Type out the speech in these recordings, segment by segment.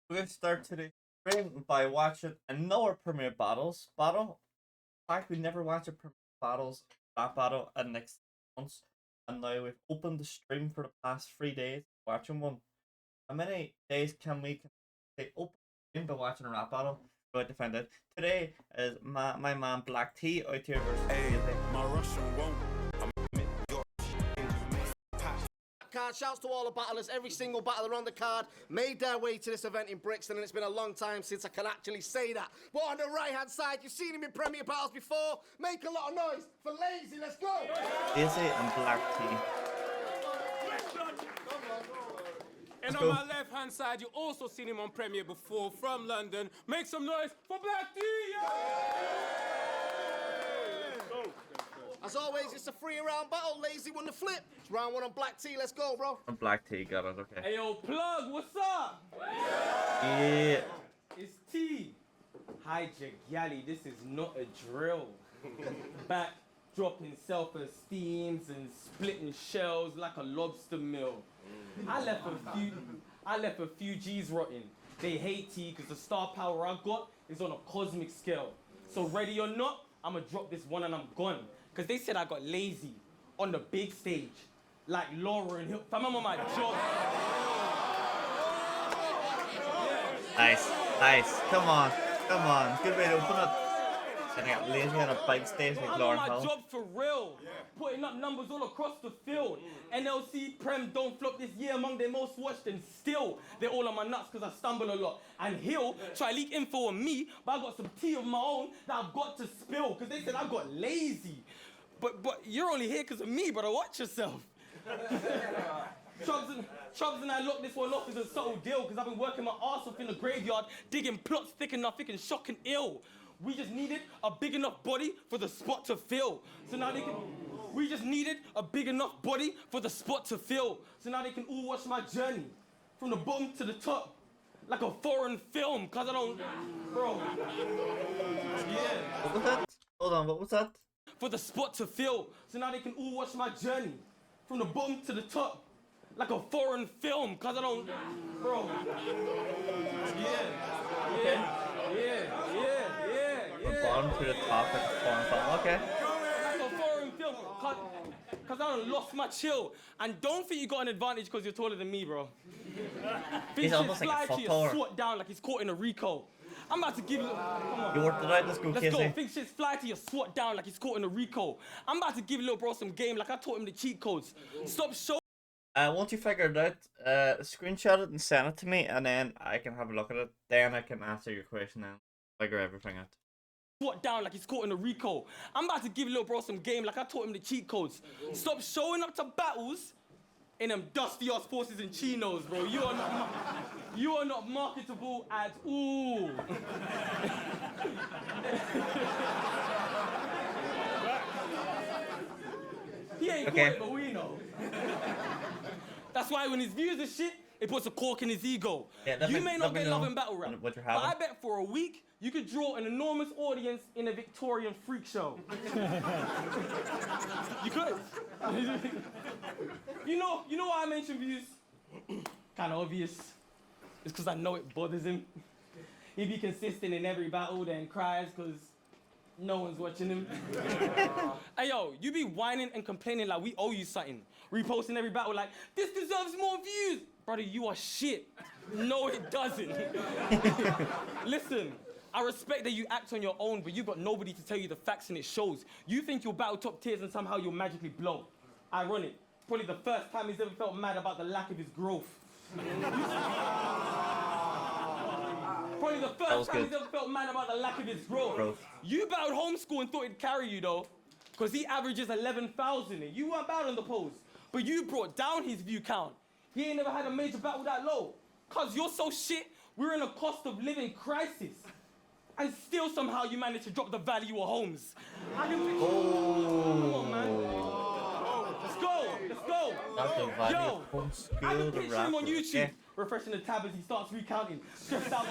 We're gonna start today's stream by watching another premiere battle. In fact, we never watched a premiere rap battle in like 6 months, and now we've opened the stream for the past 3 days watching one. How many days can we stay open stream by watching a rap battle? We're about to find out. Today is my man Black T out here versus my Russian won't. Shouts to all the battlers. Every single battler on the card made their way to this event in Brixton, and it's been a long time since I can actually say that. But on the right-hand side, you've seen him in Premier Battles before. Make a lot of noise for Lazy. Let's go. Lazy and Black T. And on my left-hand side, you also seen him on Premier before from London. Make some noise for Black T. As always, it's a 3-round battle. Lazy won the flip. It's round 1 on Black T. Let's go, bro. And Black T got it. Okay. Hey, yo, Plug, what's up? Yeah. It's T. Hi, Jagali, this is not a drill. Back dropping self-esteems and splitting shells like a lobster mill. I left a few G's rotting. They hate T because the star power I got is on a cosmic scale. So ready or not, I'ma drop this one and I'm gone. Because they said I got lazy on the big stage, like Laura and Hill. Fam, I'm on my job. Nice. Come on. Good way to open it. Setting up Lazy on a big stage like I'm Lauren on my Hill. job for real. Putting up numbers all across the field. NLC Prem don't flop this year among their most watched, and still they're all on my nuts because I stumble a lot. And Hill try leak info on me, but I got some tea of my own that I've got to spill because they said I got lazy. But you're only here because of me, brother. Watch yourself. Chubbs and I locked this one off as a subtle deal because I've been working my arse off in the graveyard, digging plots thick enough it can shock and ill. We just needed a big enough body for the spot to fill. So now we just needed a big enough body for the spot to fill. So now they can all watch my journey from the bottom to the top like a foreign film. Cause I don't, bro. Yeah. What was that? Hold on, what was that? For the spot to fill. So now they can all watch my journey from the bottom to the top like a foreign film. Cause I don't, bro. Yeah. From bottom to the top like a foreign film. Okay. Like a foreign film. Cause I done lost my chill. And don't think you got an advantage because you're taller than me, bro. He's almost like a foot taller. Swat down like he's caught in a Rico. I'm about to give you. Come on. You worked it out. Let's go, Let's Casey. go. Think shit's fly to your swat down like he's caught in a Rico. I'm about to give little bro some game like I taught him the cheat codes. Stop showing. Once you figure it out, screenshot it and send it to me, and then I can have a look at it. Then I can answer your question and figure everything out. Swat down like he's caught in a Rico. I'm about to give little bro some game like I taught him the cheat codes. Stop showing up to battles in them dusty ass forces and chinos, bro. You are not marketable at all. He ain't Okay. got it, but we know. That's why when his views are shit, it puts a cork in his ego. Yeah, You may not get love in battle rap, what you're but having. I bet for a week you could draw an enormous audience in a Victorian freak show. You could. You know why I mention views? Kind of obvious. It's because I know it bothers him. He be consistent in every battle, then cries because no one's watching him. Hey yo, you be whining and complaining like we owe you something. Reposting every battle like, this deserves more views. Brother, you are shit. No, it doesn't. Listen, I respect that you act on your own, but you've got nobody to tell you the facts and it shows. You think you'll battle top tiers and somehow you'll magically blow. Ironic. Probably the first time he's ever felt mad about the lack of his growth. Probably the first time he's ever felt mad about the lack of his growth. You battled homeschool and thought it'd carry you though, because he averages 11,000 and you weren't bad on the pose, but you brought down his view count. He ain't never had a major battle that low. Cause you're so shit, we're in a cost of living crisis. And still somehow you managed to drop the value of homes. I can picture Come on, man. Let's go. Not the value Yo, of home I can school, the picture him on rapper. YouTube, Okay. refreshing the tab as he starts recounting. Stressed out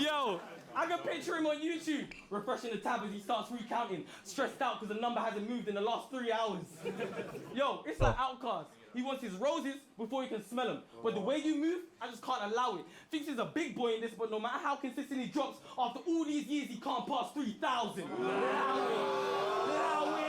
Yo, I can picture him on YouTube, refreshing the tab as he starts recounting. Stressed out because the number hasn't moved in the last 3 hours. Yo, it's like Outcast. He wants his roses before he can smell them. But the way you move, I just can't allow it. Thinks he's a big boy in this, but no matter how consistent he drops, after all these years, he can't pass 3,000. Allow it.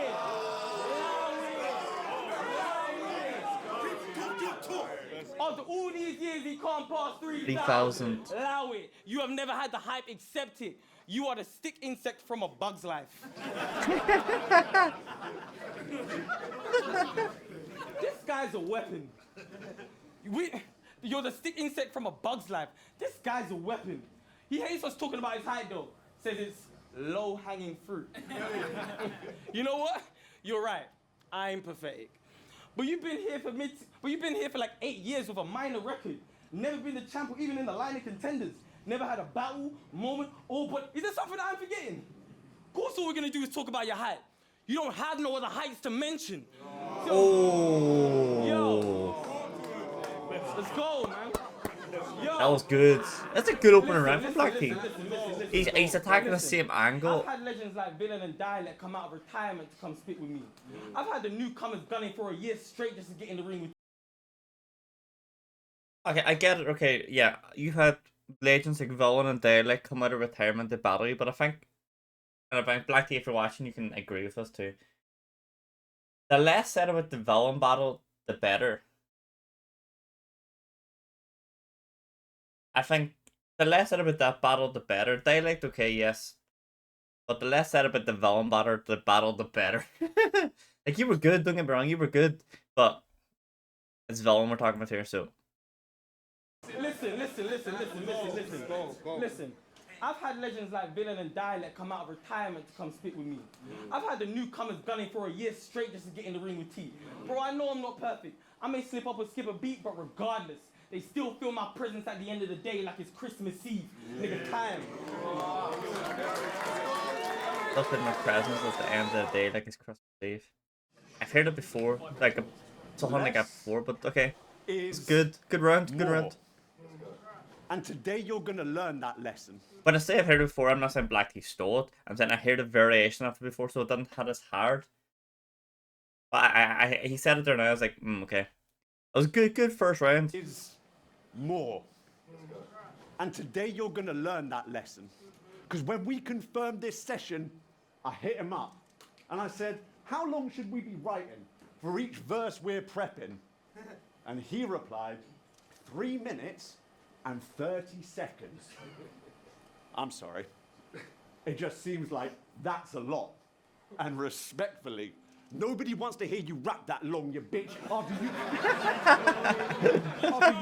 After all these years, he can't pass 3,000. Allow it. You have never had the hype, accept it. You are the stick insect from A Bug's Life. This guy's a weapon. You're the stick insect from A Bug's Life. This guy's a weapon. He hates us talking about his height though. Says it's low-hanging fruit. You know what? You're right. I'm pathetic. But you've been here for like 8 years with a minor record. Never been the champ or even in the line of contenders. Never had a battle, moment, but is there something that I'm forgetting? Of course all we're gonna do is talk about your height. You don't have no other heights to mention. Yo, let's go, man. Yo. That was good. That's a good opening round for Black Tea. Listen. He's attacking the same angle. I've had legends like Villain and Dialect come out of retirement to come spit with me. I've had the newcomers gunning for a year straight just to get in the ring with. Okay, I get it. Okay, yeah, you've had legends like Villain and Dialect come out of retirement to battle you, but I think Black Tea, if you're watching, you can agree with us too. The less said about the Villain battle, the better. I think the less said about that battle, the better. Dialect, okay, yes. But the less said about the Villain battle, the better. Like, you were good, don't get me wrong, you were good. But it's Villain we're talking about here, so. Listen. Go. Listen. I've had legends like Villain and Dialect come out of retirement to come spit with me. I've had the newcomers gunning for a year straight just to get in the ring with T. Bro, I know I'm not perfect. I may slip up or skip a beat, but regardless, they still feel my presence at the end of the day like it's Christmas Eve. Nigga, time. Still feel my presence at the end of the day like it's Christmas Eve. I've heard it before, like something like that before, but okay. It's good. Good round. Good round. And today you're gonna learn that lesson. When I say I've heard it before, I'm not saying Black Tea stole it. I'm saying I heard a variation of it before, so it didn't hit as hard. But he said it there now. I was like, okay. It was good first round. Is more. And today you're gonna learn that lesson. Because when we confirmed this session, I hit him up. And I said, how long should we be writing for each verse we're prepping? And he replied, 3 minutes and 30 seconds. I'm sorry. It just seems like that's a lot. And respectfully, nobody wants to hear you rap that long, you bitch. After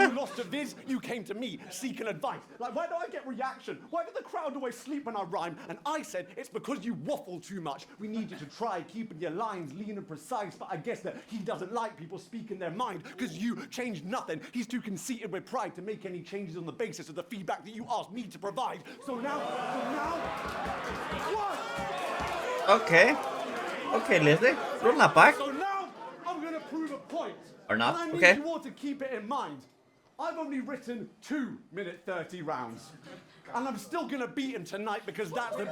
you lost to Viz, you came to me seeking advice. Like, why do I get reaction? Why do the crowd always sleep when I rhyme? And I said, it's because you waffle too much. We need you to try keeping your lines lean and precise. But I guess that he doesn't like people speaking their mind because you changed nothing. He's too conceited with pride to make any changes on the basis of the feedback that you asked me to provide. So now, what? Okay, Leslie, run that back. So now, I'm gonna prove a point. Or not, And I okay. need you all to keep it in mind. I've only written 2 minute 30 rounds. And I'm still gonna beat him tonight because that's the...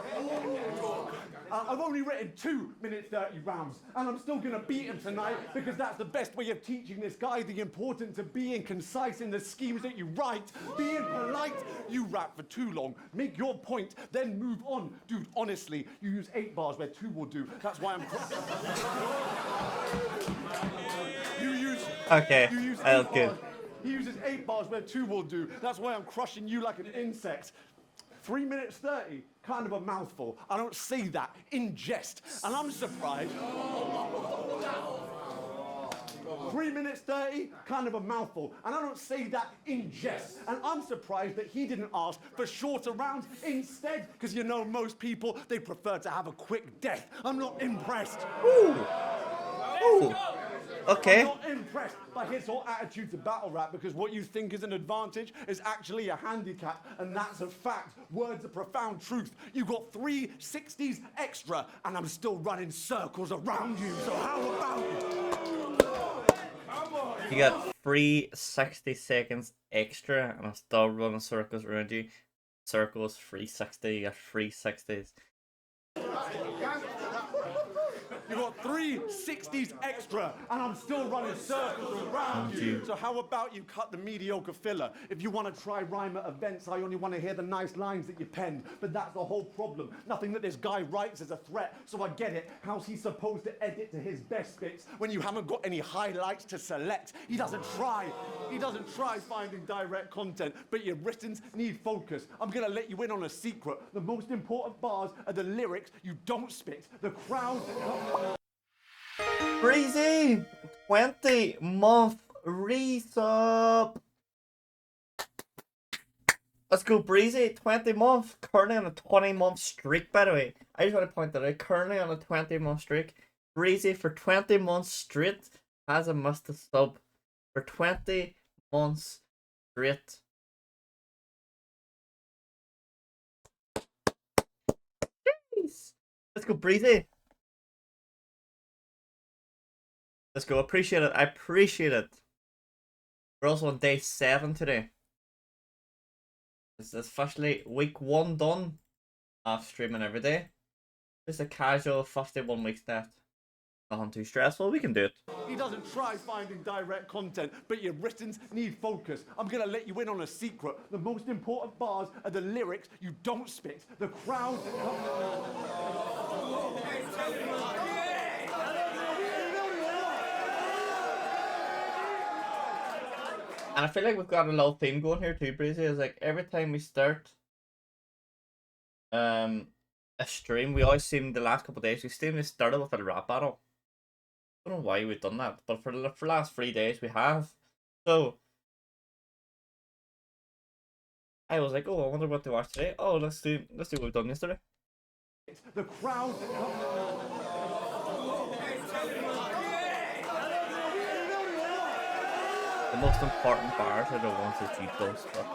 I've only written 2 minute 30 rounds. And I'm still gonna beat him tonight because that's the best way of teaching this guy the importance of being concise in the schemes that you write. Being polite, you rap for too long. Make your point, then move on. Dude, honestly, you use 8 bars where 2 will do. That's why I'm... Okay, that was good. He uses 8 bars where 2 will do. That's why I'm crushing you like an insect. 3 minutes 30, kind of a mouthful. I don't say that in jest, and I'm surprised. 3 minutes 30, kind of a mouthful, and I don't say that in jest. And I'm surprised that he didn't ask for shorter rounds instead, because you know most people, they prefer to have a quick death. I'm not impressed. Ooh. Okay. I'm not impressed by his whole attitude to battle rap because what you think is an advantage is actually a handicap, and that's a fact. Words are profound truth. You got 3 60s extra, and I'm still running circles around you. So how about it? You got 3 60 seconds extra, and I'm still running circles around you. Circles 360. You got 3 60s. You got 360s extra, and I'm still running circles around you. So how about you cut the mediocre filler? If you want to try rhyme at events, I only want to hear the nice lines that you penned. But that's the whole problem. Nothing that this guy writes is a threat, so I get it. How's he supposed to edit to his best bits when you haven't got any highlights to select? He doesn't try. He doesn't try finding direct content, but your writtens need focus. I'm going to let you in on a secret. The most important bars are the lyrics you don't spit. The crowd... Breezy! 20-month resub! Let's go, Breezy! 20-month! Currently on a 20-month streak, by the way. I just want to point that out. Currently on a 20-month streak. Breezy, for 20 months straight, hasn't missed a sub. For 20 months straight. Jeez! Let's go, Breezy! Let's go. Appreciate it. I appreciate it. We're also on day 7 today. This is officially week 1 done. Off streaming every day. Just a casual 51 weeks left. Nothing too stressful. We can do it. He doesn't try finding direct content, but your writtens need focus. I'm going to let you in on a secret. The most important bars are the lyrics you don't spit. The crowd... And I feel like we've got a little theme going here too, Breezy. It's like every time we start a stream, we always seem the last couple of days we started with a rap battle. I don't know why we've done that, but for the last 3 days we have. So I was like, oh, I wonder what to watch today. Oh, let's do what we've done yesterday. The crowd... The most important bars are the ones that you post. But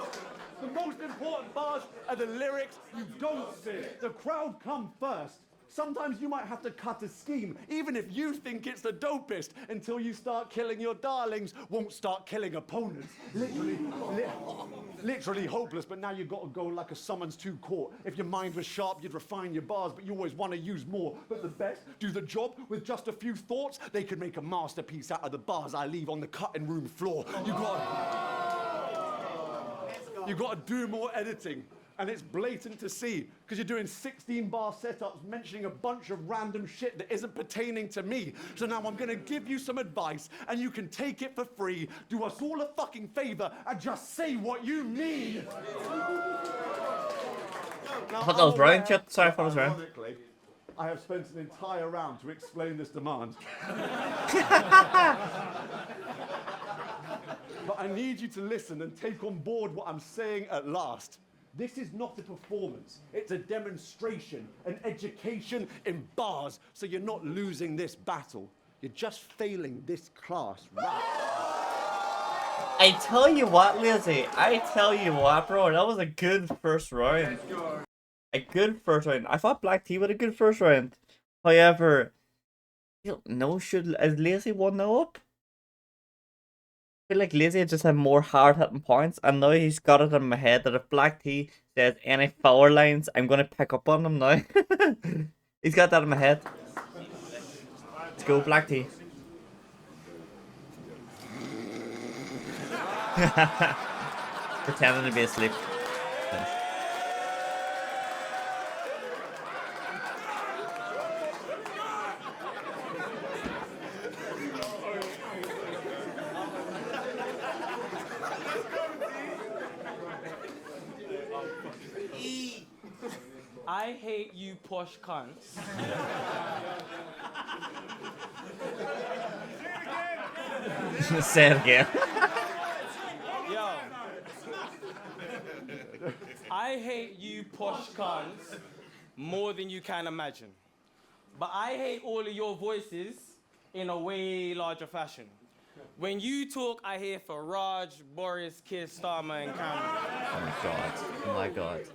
The most important bars are the lyrics you don't sing. The crowd come first. Sometimes you might have to cut a scheme, even if you think it's the dopest, until you start killing your darlings, won't start killing opponents. Literally hopeless, but now you've got to go like a summons to court. If your mind was sharp, you'd refine your bars, but you always want to use more. But the best do the job with just a few thoughts. They could make a masterpiece out of the bars I leave on the cutting room floor. You got to do more editing. And it's blatant to see, because you're doing 16-bar setups mentioning a bunch of random shit that isn't pertaining to me. So now I'm going to give you some advice, and you can take it for free. Do us all a fucking favor and just say what you mean. I thought that was right, chat. Sorry, I thought it was right. Ironically, I have spent an entire round to explain this demand. But I need you to listen and take on board what I'm saying at last. This is not a performance. It's a demonstration, an education in bars. So you're not losing this battle. You're just failing this class. Right? I tell you what, Lizzie. I tell you what, bro. That was a good first round. A good first round. I thought Black Tea had a good first round. However, is Lizzie 1-0 up? I feel like Lazy just had more hard hitting points, and now he's got it in my head that if Black Tea says any foul lines, I'm gonna pick up on him now. He's got that in my head. Let's go, Black Tea. Pretending to be asleep. I hate you posh cunts. Say it again. Yo. I hate you posh cunts more than you can imagine. But I hate all of your voices in a way larger fashion. When you talk, I hear Faraj, Boris, Keir Starmer, and Cameron. Oh my god. Oh my god.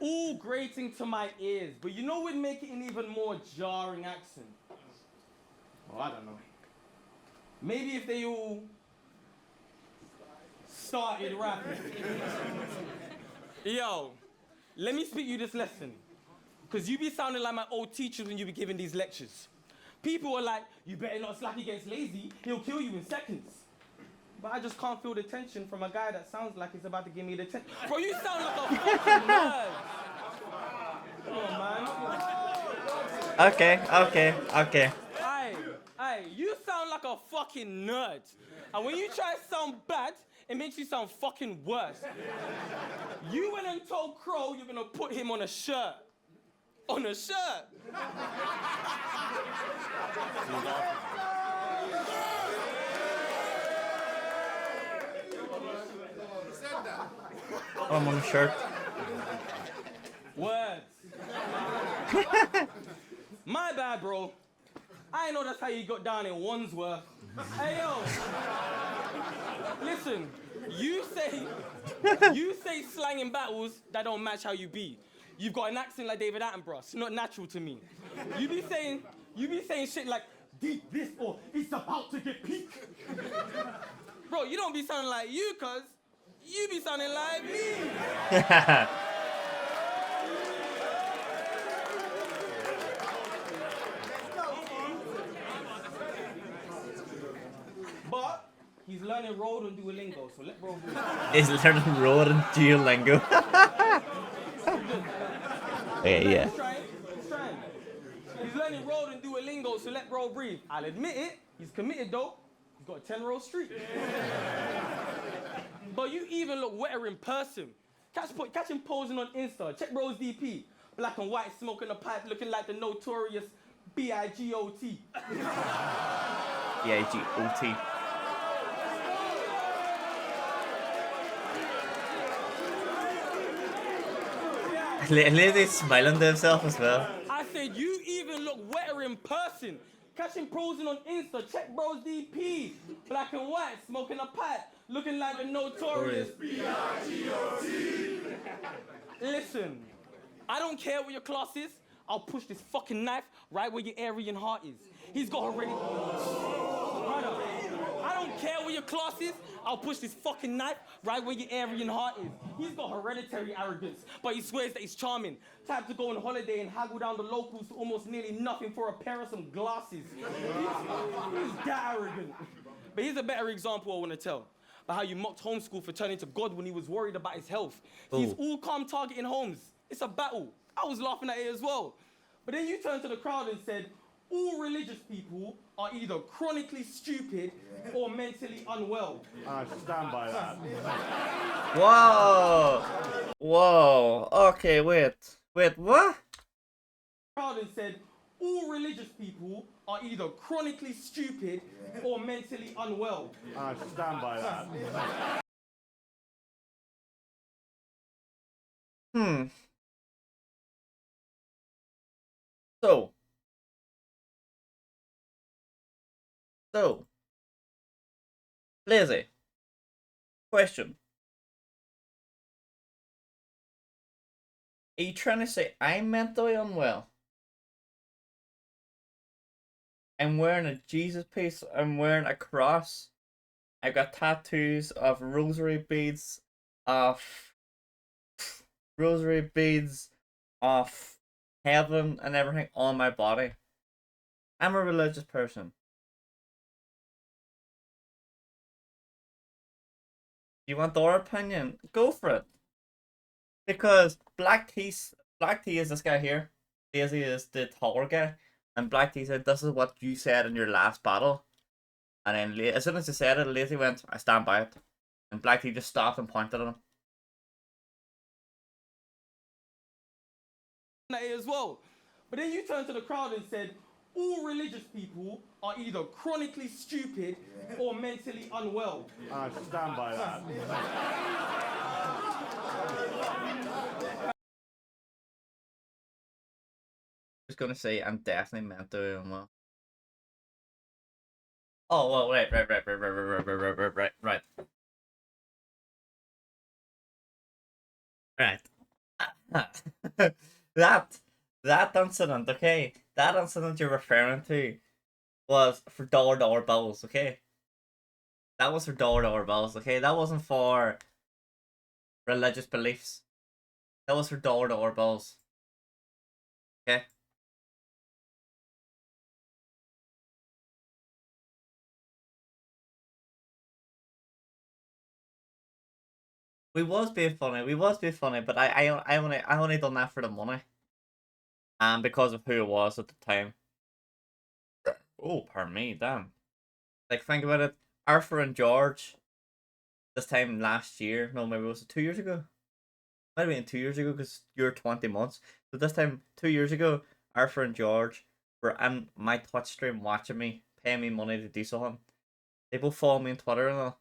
All grating to my ears, but you know what would make it an even more jarring accent? Oh, I don't know. Maybe if they all started rapping. Yo, let me speak you this lesson. Because you be sounding like my old teachers when you be giving these lectures. People are like, you better not slack against Lazy, he'll kill you in seconds. But I just can't feel the tension from a guy that sounds like he's about to give me the tension. Bro, you sound like a fucking nerd. Come on, man. Okay. Aye, you sound like a fucking nerd. And when you try to sound bad, it makes you sound fucking worse. You went and told Crow you're gonna put him on a shirt. On a shirt. I'm on a shirt. Words. My bad, bro. I know that's how you got down in Wandsworth. Hey, yo. Listen, you say slang in battles that don't match how you be. You've got an accent like David Attenborough. It's not natural to me. You be saying shit like, deep this or it's about to get peak. Bro, you don't be sounding like you, cuz. You be sounding like me. But he's learning road and Duolingo, so let bro do it. He's learning road and Duolingo. Yeah. He's trying. He's learning road and Duolingo, so let bro breathe. I'll admit it, he's committed though. He's got a 10-row streak. But you even look wetter in person. Catch him posing on Insta. Check bro's DP. Black and white, smoking a pipe, looking like the notorious B.I.G.O.T. B-I-G-O-T. Lady's smiling to himself as well. I said you even look wetter in person. Catch him posing on Insta. Check bro's DP. Black and white, smoking a pipe, looking like the notorious B.I.G.O.T. Listen, I don't care what your class is. I'll push this fucking knife right where your Aryan heart is. He's got already. Brother, I don't care what your class is. I'll push this fucking knife right where your Aryan heart is. He's got hereditary arrogance, but he swears that he's charming. Time to go on holiday and haggle down the locals to almost nearly nothing for a pair of some glasses. He's that arrogant. But here's a better example I want to tell. About how you mocked homeschool for turning to God when he was worried about his health. He's all calm targeting Holmes. It's a battle. I was laughing at it as well. But then you turned to the crowd and said, all religious people are either chronically stupid or mentally unwell. I stand by that. Whoa. Okay, wait, what? Crowd and said, all religious people are either chronically stupid or mentally unwell. I stand by that. So, Lazy, question. Are you trying to say I'm mentally unwell? I'm wearing a Jesus piece, I'm wearing a cross, I've got tattoos of rosary beads of heaven and everything on my body. I'm a religious person. You want our opinion? Go for it. Because Black Tea is this guy here. Lazy is the taller guy. And Black Tea said, this is what you said in your last battle. And then as soon as he said it, Lazy went, I stand by it. And Black Tea just stopped and pointed at him. As well. But then you turned to the crowd and said, all religious people are either chronically stupid or mentally unwell. I stand by that. Just gonna say I'm definitely mentally unwell. Oh well, right. That incident, okay? That incident you're referring to was for dollar bills, okay? That was for dollar bills, okay? That wasn't for religious beliefs. That was for dollar bills. Okay? We was being funny. We was being funny, but I only done that for the money, and because of who it was at the time. Oh, pardon me, damn. Like think about it, Arthur and George. This time last year, no, maybe was it 2 years ago? Might have been 2 years ago because you're 20 months. So this time 2 years ago, Arthur and George were in my Twitch stream watching me, paying me money to do something. They both follow me on Twitter and all.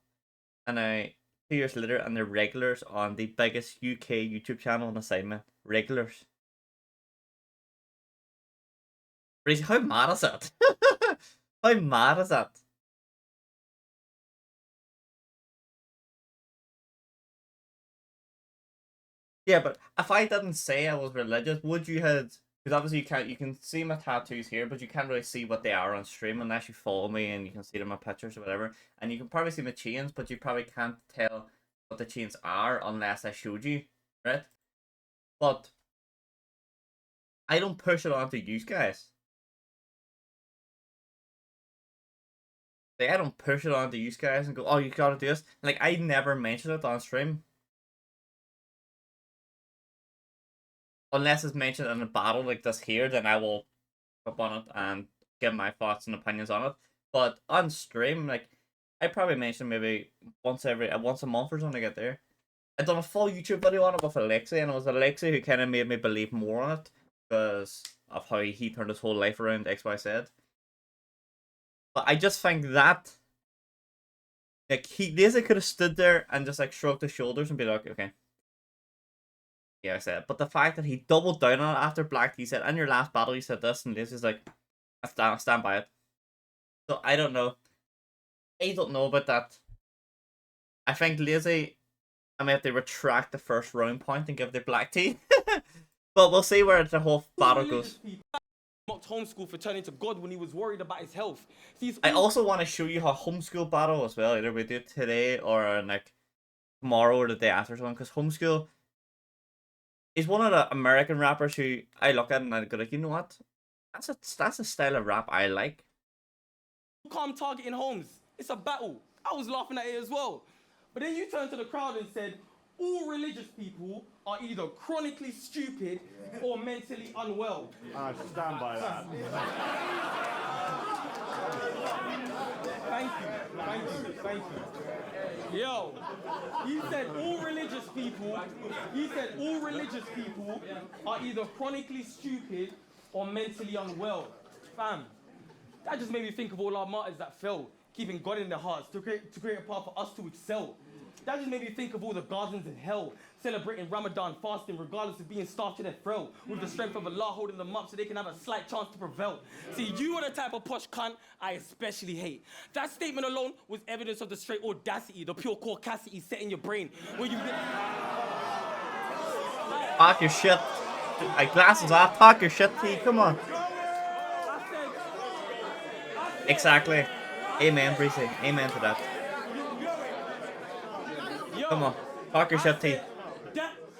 And I 2 years later, and they're regulars on the biggest UK YouTube channel on assignment. Regulars. Crazy. How mad is that? How mad is that? Yeah, but if I didn't say I was religious, would you have? Because obviously you can see my tattoos here, but you can't really see what they are on stream unless you follow me and you can see them in my pictures or whatever. And you can probably see my chains, but you probably can't tell what the chains are unless I showed you, right? But I don't push it onto you guys. Like I don't push it onto you guys and go, oh, you gotta do this. Like I never mention it on stream. Unless it's mentioned in a battle like this here, then I will up on it and give my thoughts and opinions on it. But on stream, like I probably mention maybe once a month or something to get there. I done a full YouTube video on it with Alexi, and it was Alexi who kind of made me believe more on it because of how he turned his whole life around XYZ. But I just think that like he basically could have stood there and just like shrugged his shoulders and be like, okay. Yeah, I said. But the fact that he doubled down on it after Black T said, in your last battle you said this, and this is like, I stand by it. So I don't know. I don't know about that. I think Lazy, I may have to retract the first round point and give the Black Tea. But we'll see where the whole battle goes. Mocked homeschool for turning to God when he was worried about his health. See, I also want to show you how homeschool battle as well. Either we do it today or like tomorrow or the day after something. Because homeschool is one of the American rappers who I look at and I go like, you know what? That's a style of rap I like. calm targeting Holmes. It's a battle. I was laughing at it as well. But then you turned to the crowd and said, all religious people are either chronically stupid or mentally unwell. I stand by that. Thank you. Yo, you said all religious people are either chronically stupid or mentally unwell. Fam, that just made me think of all our martyrs that fell, keeping God in their hearts to create a path for us to excel. That just made me think of all the gardens in hell, celebrating Ramadan, fasting, regardless of being starved to their throat, with the strength of Allah holding them up so they can have a slight chance to prevail. See, you are the type of posh cunt I especially hate. That statement alone was evidence of the straight audacity, the pure caucasity set in your brain, where you get... Talk your shit. Like glasses off, talk your shit, T. Come on. Exactly. Amen, Breezy. Amen to that. Come on, talk your shit, T.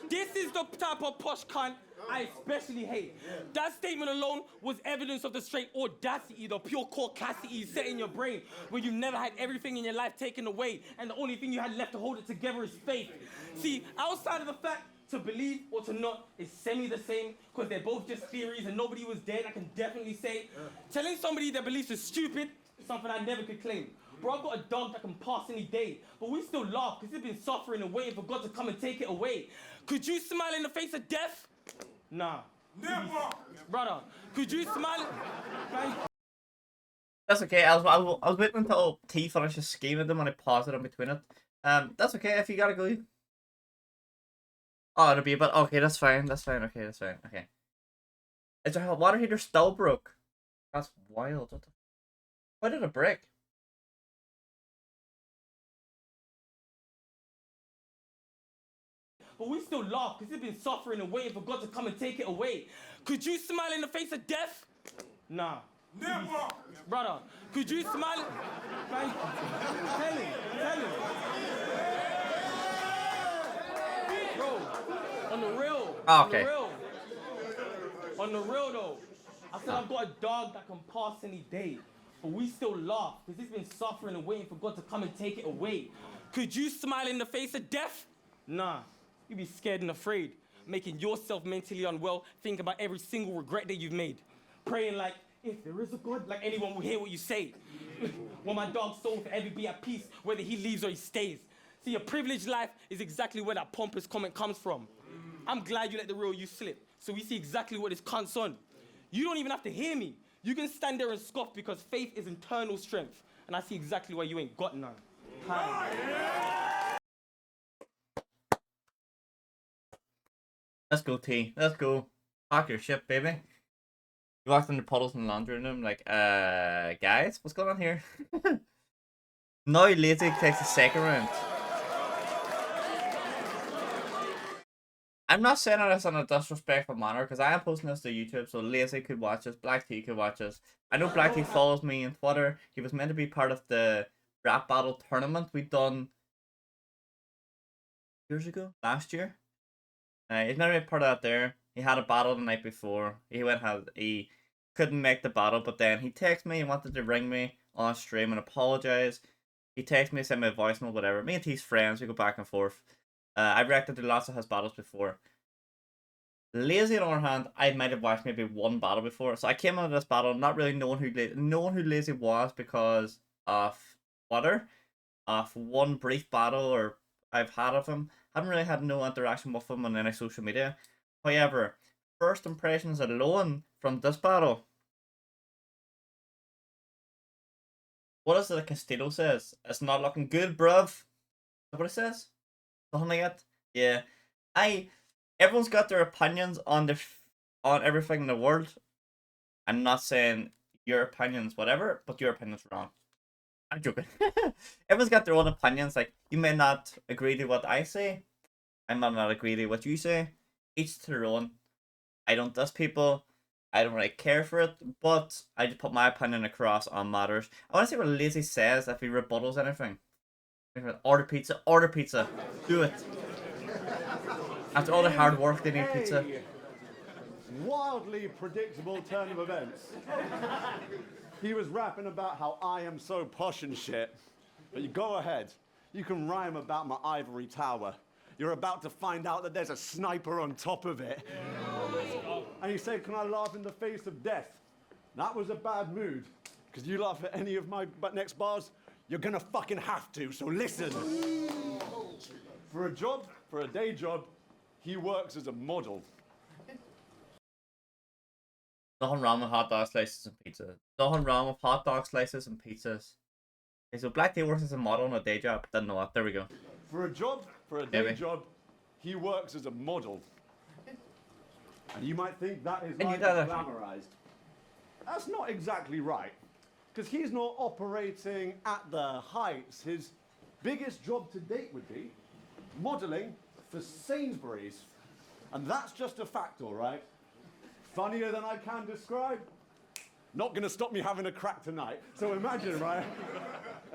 This is the type of posh cunt I especially hate. That statement alone was evidence of the straight audacity, the pure caucasity set in your brain, where you never had everything in your life taken away, and the only thing you had left to hold it together is faith. See, outside of the fact to believe or to not is semi the same, because they're both just theories and nobody was dead, I can definitely say. Telling somebody their beliefs is stupid is something I never could claim. Bro, I've got a dog that can pass any day, but we still laugh because it's been suffering and waiting for God to come and take it away. Could you smile in the face of death? Nah. Never! Brother, could you smile? That's okay. I was waiting until T finishes scheming them and I paused it in between it. That's okay if you gotta go. Oh, it'll be a bit. Okay, that's fine. That's fine. Okay, that's fine. Okay. Is your water heater still broke? That's wild. What the... Why did it break? But we still laugh because it's been suffering and waiting for God to come and take it away. Could you smile in the face of death? Nah. Never! Brother, could you smile? Thank you. Tell him. Bro, on the real. Oh, okay. On the real though. I said I've got a dog that can pass any day. But we still laugh because it's been suffering and waiting for God to come and take it away. Could you smile in the face of death? Nah, you be scared and afraid, making yourself mentally unwell, thinking about every single regret that you've made. Praying like, if there is a God, like anyone will hear what you say. Will my dog's soul forever be at peace, whether he leaves or he stays? See, a privileged life is exactly where that pompous comment comes from. I'm glad you let the real you slip, so we see exactly what this cunt's on. You don't even have to hear me. You can stand there and scoff because faith is internal strength, and I see exactly why you ain't got none. Hi. Let's go, T. Let's go. Pack your shit, baby. You walked into puddles in the laundry room like, guys, what's going on here? Now Lazy takes the second round. I'm not saying this in a disrespectful manner because I am posting this to YouTube, so Lazy could watch this, Black T could watch this. I know Black T follows me on Twitter. He was meant to be part of the rap battle tournament we done last year. He's meant to be part of that there. He had a battle the night before. He couldn't make the battle, but then he texted me and wanted to ring me on stream and apologize. He texted me, sent me a voicemail, whatever. Me and T's friends, we go back and forth. I've reacted to lots of his battles before. Lazy, on the other hand, I might have watched maybe one battle before. So I came into this battle not really knowing who Lazy was because of Twitter, of one brief battle or I've had of him. Haven't really had no interaction with him on any social media. However, first impressions alone from this battle. What is it that Castillo says? It's not looking good, bruv. Is that what it says? Something like that? Yeah. Everyone's got their opinions on everything in the world. I'm not saying your opinion's whatever, but your opinion's wrong. I'm joking. Everyone's got their own opinions. Like, you may not agree to what I say. I might not agree to what you say. Each to their own. I don't diss people. I don't really care for it, but I just put my opinion across on matters. I want to see what Lazy says if he rebuttals anything. Order pizza. Order pizza. Do it. After all the hard work, they need pizza. Wildly predictable turn of events. He was rapping about how I am so posh and shit. But you go ahead. You can rhyme about my ivory tower. You're about to find out that there's a sniper on top of it. And you say, can I laugh in the face of death? That was a bad mood. Because you laugh at any of my next bars, you're gonna fucking have to, so listen. For a day job, he works as a model. Nothing wrong with hot dog slices and pizza. Nothing wrong with hot dog slices and pizzas. Okay, so Black T works as a model on a day job. Didn't know that. There we go. For a day job, he works as a model. And you might think that is like glamorized. That's not exactly right. Because he's not operating at the heights. His biggest job to date would be modeling for Sainsbury's. And that's just a fact, all right? Funnier than I can describe. Not gonna stop me having a crack tonight. So imagine, right?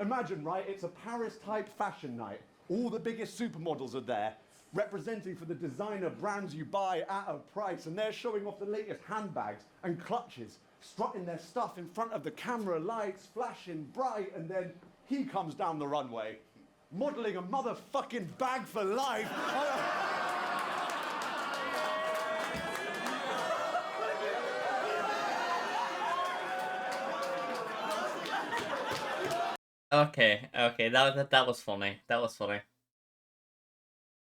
Imagine, right? It's a Paris-type fashion night. All the biggest supermodels are there, representing for the designer brands you buy at a price, and they're showing off the latest handbags and clutches, strutting their stuff in front of the camera, lights flashing bright, and then he comes down the runway, modeling a motherfucking bag for life. Okay, that was funny. That was funny.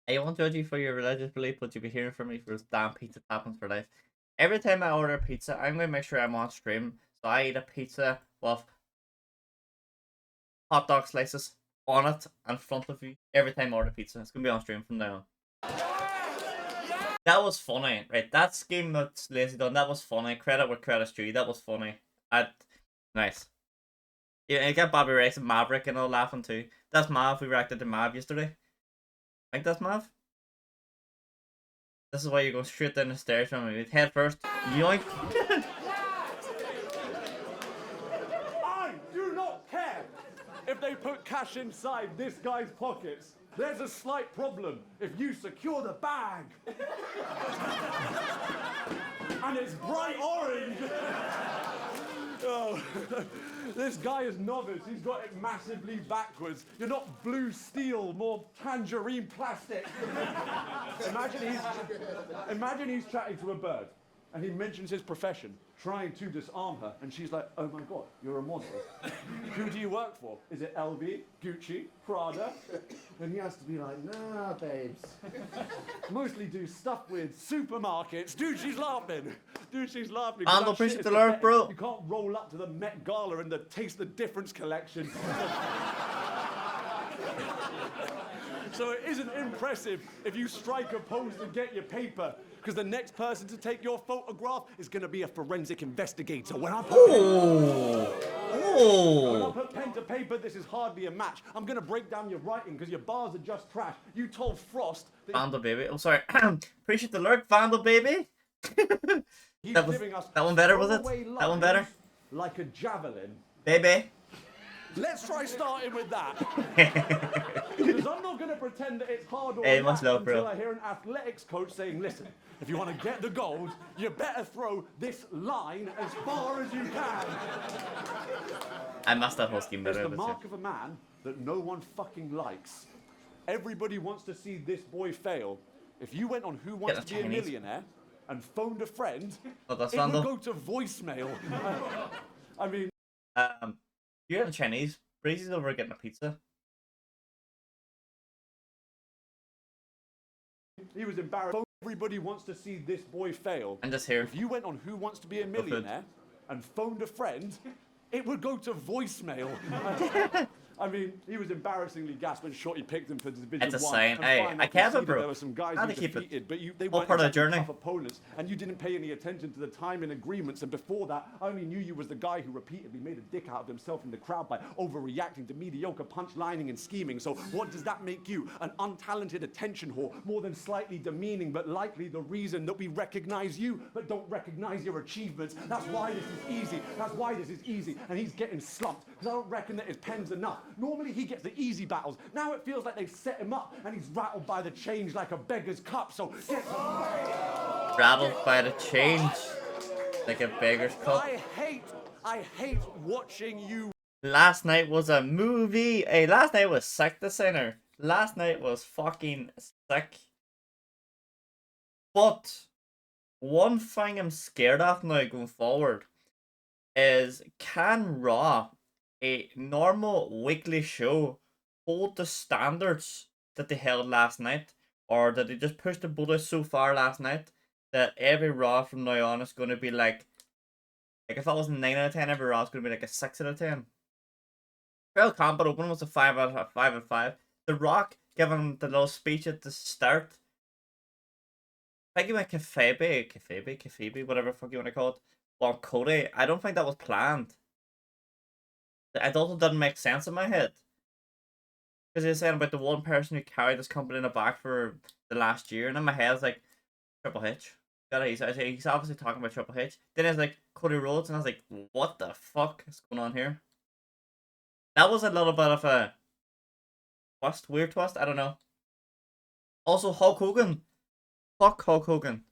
I won't judge you for your religious belief, but you'll be hearing from me for damn pizza toppings for life. Every time I order pizza, I'm gonna make sure I'm on stream. So I eat a pizza with hot dog slices on it in front of you. Every time I order pizza, it's gonna be on stream from now on. That was funny, right? That scheme that's Lazy done, that was funny. Credit where credit's due. That was funny. Nice. Yeah, I got Bobby Rex and Maverick and all laughing too. That's Mav. We reacted to Mav yesterday. I think that's Mav. This is why you go straight down the stairs from me. Head first. Yoink. I do not care if they put cash inside this guy's pockets. There's a slight problem if you secure the bag. And it's bright orange. Oh. This guy is novice. He's got it massively backwards. You're not blue steel, more tangerine plastic. Imagine he's chatting to a bird, and he mentions his profession, trying to disarm her, and she's like, "Oh my God, you're a model. Who do you work for? Is it LV, Gucci, Prada?" And he has to be like, "Nah, babes. Mostly do stuff with supermarkets." Dude, she's laughing. Dude, she's laughing. I don't appreciate the love, bro. You can't roll up to the Met Gala and the Taste the Difference collection. So it isn't impressive if you strike a pose to get your paper, because the next person to take your photograph is going to be a forensic investigator. When I put pen to paper, this is hardly a match. I'm going to break down your writing because your bars are just trash. You told Frost that Vandal baby. Oh, sorry. Appreciate the lurk, Vandal baby. he's that giving us one better, was it? throwaway That one better? lines like a javelin. Baby. Let's try starting with that. Because I'm not going to pretend that it's hard or Hey, much love, until bro. I hear an athletics coach saying, "Listen, if you want to get the gold, you better throw this line as far as you can." I must that whole scheme It's better. the mark of a man that no one fucking likes. Everybody wants to see this boy fail. If you went on Who Wants the to Be a Chinese. Millionaire and phoned a friend, Oh, that's it Vandal. would go to voicemail. I mean, You're in Chinese. Breezy's over getting a pizza. he was embarrassed. Everybody wants to see this boy fail. I'm just here. If you went on Who Wants to Be a Millionaire and phoned a friend, it would go to voicemail. I mean, he was embarrassingly gassed when Shorty picked him for Division 1. It's a sign. and Hey, fine, I can can't, see that bro. There were some guys Gotta you keep it. defeated, but they All weren't part of the exactly journey. tough opponents, and you didn't pay any attention to the timing agreements. And before that, I only knew you was the guy who repeatedly made a dick out of himself in the crowd by overreacting to mediocre punchlining and scheming. So what does that make you? An untalented attention whore, more than slightly demeaning, but likely the reason that we recognize you, but don't recognize your achievements. That's why this is easy. That's why this is easy. And he's getting slumped, because I don't reckon that his pen's enough. Normally he gets the easy battles. Now it feels like they've set him up, and he's rattled by the change like a beggar's cup. So get some. Rattled by the change. Like a beggar's cup. I hate watching you. Last night was a movie. Hey, last night was sick, the center. Last night was fucking sick. But one thing I'm scared of now going forward is, can Raw, a normal weekly show, hold the standards that they held last night? Or did they just push the boat out so far last night that every Raw from now on is going to be like if that was a 9 out of 10, every Raw is going to be like a 6 out of 10. Royal Combat Open was a 5 out of 5 out of 5. The Rock giving the little speech at the start. I think he went Kefebe, whatever the fuck you want to call it. Or Cody. I don't think that was planned. It also doesn't make sense in my head. Because he's saying about the one person who carried this company in the back for the last year, and in my head it's like Triple H. He's obviously talking about Triple H. Then it's like Cody Rhodes, and I was like, what the fuck is going on here? That was a little bit of a weird twist, I don't know. Also, Hulk Hogan. Fuck Hulk Hogan.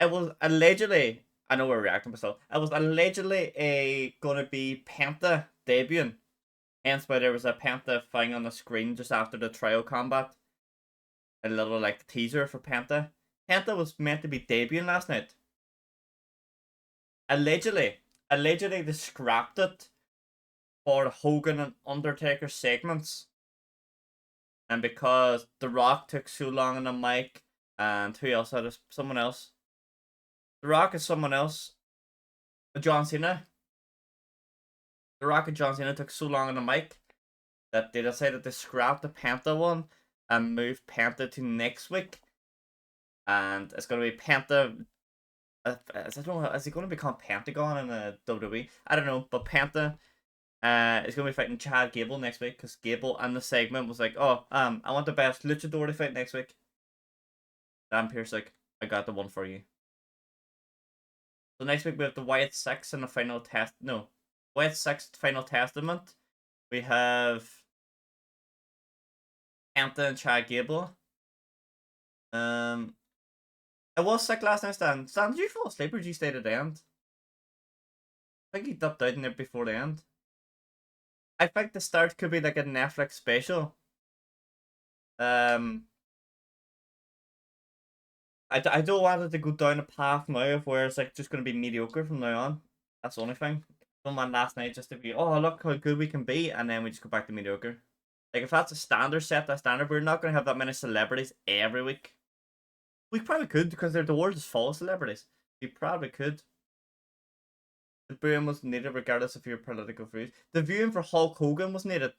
It was allegedly, I know we're reacting to stuff, it was allegedly gonna be Penta debuting. Hence why there was a Penta thing on the screen just after the trial combat. A little like teaser for Penta. Penta was meant to be debuting last night. Allegedly they scrapped it for Hogan and Undertaker segments. And because The Rock took so long on the mic, and who else had someone else? The Rock is someone else. John Cena. The Rock and John Cena took so long on the mic that they decided to scrap the Penta one and move Penta to next week. And it's going to be Penta. I don't know, is he going to become Pentagon in the WWE? I don't know, but Penta is going to be fighting Chad Gable next week, because Gable and the segment was like, oh, I want the best luchador to fight next week. Dan Pierce like, I got the one for you. So next week we have the Wyatt 6 and the final test. No, Wyatt 6 final testament. We have Penta and Chad Gable. I was sick last night, Stan. Stan, did you fall asleep or did you stay to the end? I think he dipped out in it before the end. I think the start could be like a Netflix special. I don't want it to go down a path now of where it's like just gonna be mediocre from now on. That's the only thing. I don't want last night just to be, oh look how good we can be, and then we just go back to mediocre. Like if that's a standard set, that standard, we're not gonna have that many celebrities every week. We probably could because the world is full of celebrities. We probably could. The viewing was needed regardless of your political views. The viewing for Hulk Hogan was needed.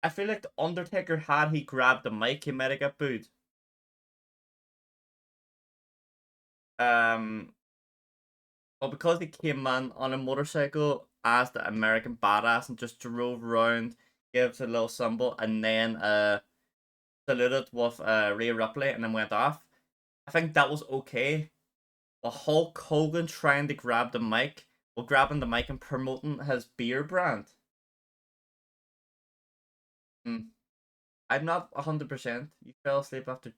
I feel like the Undertaker, had he grabbed the mic, he might have got booed. But because he came on a motorcycle as the American badass and just drove around, gives a little symbol, and then saluted with Rhea Ripley and then went off. I think that was okay. But Hulk Hogan trying to grab the mic, while grabbing the mic and promoting his beer brand. I'm not 100%. You fell asleep after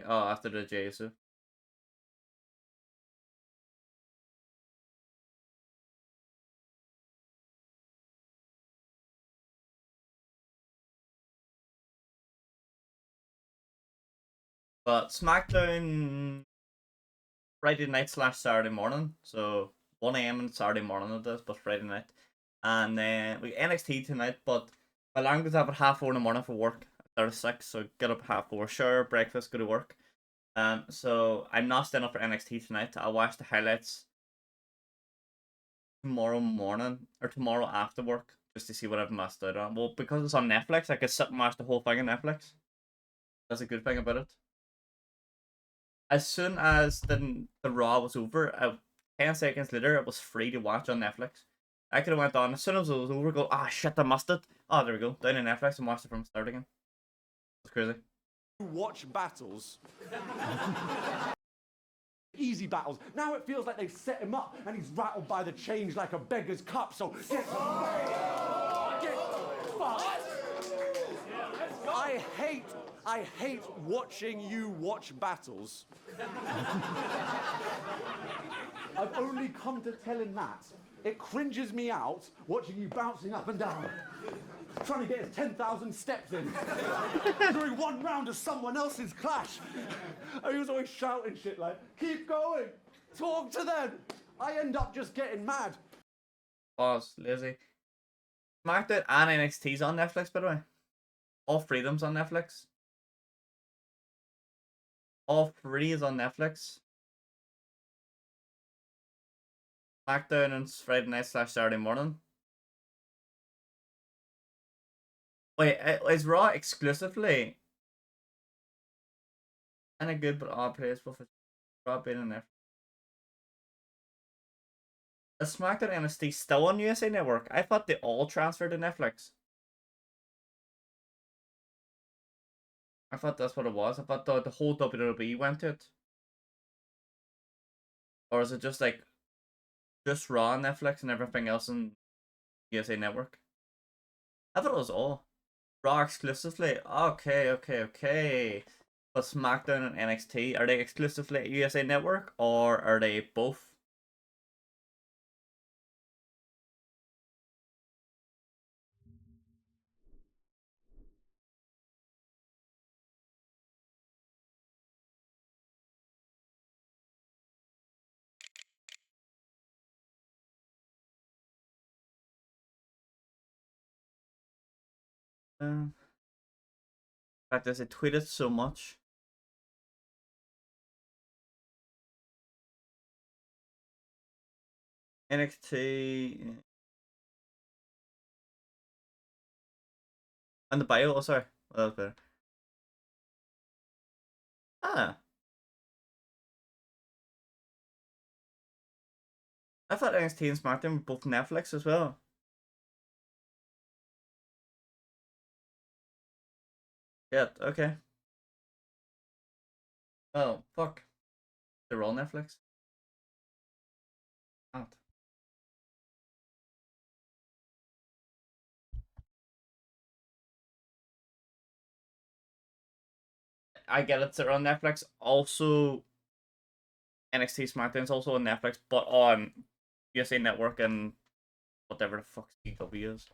after the Jesus. But SmackDown Friday night / Saturday morning, so 1 a.m. on Saturday morning it is, but Friday night. And then we NXT tonight, but my alarm goes up at 4:30 in the morning for work. I start at 6, so get up at 4:30, shower, breakfast, go to work. So I'm not staying up for NXT tonight. I'll watch the highlights tomorrow morning or tomorrow after work just to see what I've missed out on. Well, because it's on Netflix, I could sit and watch the whole thing on Netflix. That's a good thing about it. As soon as the Raw was over, 10 seconds later, it was free to watch on Netflix. I could have went on as soon as it was over, go, ah, shit, I missed it. Oh, there we go, down on Netflix and watched it from the start again. That's crazy. Watch battles. Easy battles. Now it feels like they've set him up and he's rattled by the change like a beggar's cup, so get fucked. I hate watching you watch battles. I've only come to tell him that. It cringes me out watching you bouncing up and down, trying to get his 10,000 steps in during one round of someone else's clash. And he was always shouting shit like, keep going, talk to them. I end up just getting mad. Pause, lazy. SmackDown and NXT's on Netflix, by the way. All Freedom's on Netflix. All 3 is on Netflix. SmackDown on Friday night / Saturday morning. Wait, is Raw exclusively in a good but odd place with Raw being in there? Is SmackDown NXT still on USA Network? I thought they all transferred to Netflix. I thought that's what it was. I thought the whole WWE went to it. Or is it just like just Raw on Netflix and everything else on USA Network? I thought it was all Raw exclusively. Okay. But SmackDown and NXT, are they exclusively at USA Network or are they both? In fact, as I tweeted so much. NXT and the bio. Oh, sorry. Well, that was better. Ah, I thought NXT and SmackDown were both Netflix as well. Yeah. Okay. Oh fuck. They're all Netflix. Oh. I get it. They're on Netflix. Also, NXT SmackDown's also on Netflix, but on USA Network and whatever the fuck CW is.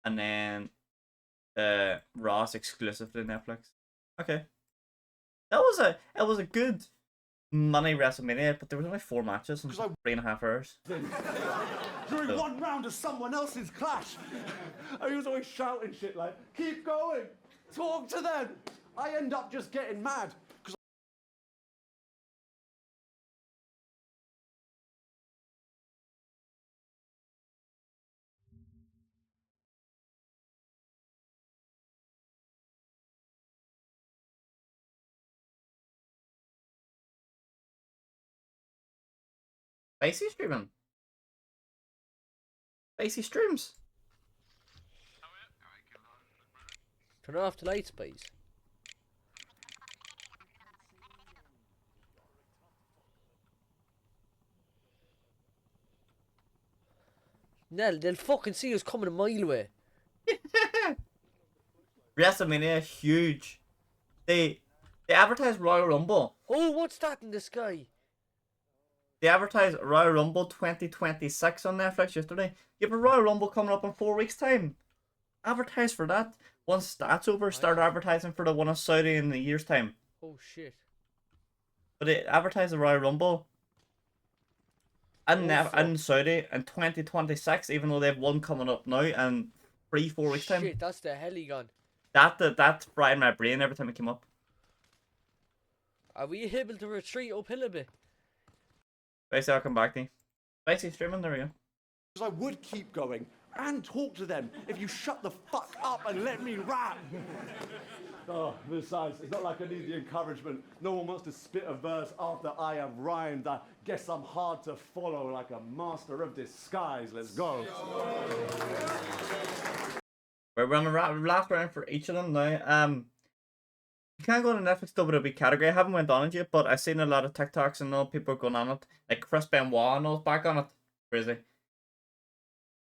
And then Raw's exclusively Netflix. Okay. It was a good money WrestleMania, but there was only 4 matches in 3.5 hours. During one round of someone else's clash. And he was always shouting shit like, keep going, talk to them. I end up just getting mad. Spicy streaming. Spicy streams. Turn off the lights, please. Nell, they'll fucking see us coming a mile away. WrestleMania huge. They advertised Royal Rumble. Oh, what's that in the sky? They advertised Royal Rumble 2026 on Netflix yesterday. You have a Royal Rumble coming up in 4 weeks' time. Advertise for that. Once that's over, start advertising for the one in Saudi in a year's time. Oh shit. But they advertised the Royal Rumble in Saudi in 2026, even though they have one coming up now in 3-4 weeks' time. Shit, that's the heligon. That fried my brain every time it came up. Are we able to retreat uphill a bit? Basically, I'll come back to you. Basically, streaming, there we go. Because I would keep going and talk to them if you shut the fuck up and let me rap. Oh, besides, it's not like I need the encouragement. No one wants to spit a verse after I have rhymed. I guess I'm hard to follow like a master of disguise. Let's go. We're running last round for each of them now. You can't go to Netflix WWE category. I haven't went on it yet, but I've seen a lot of TikToks and all people going on it. Like Chris Benoit and all back on it. Crazy.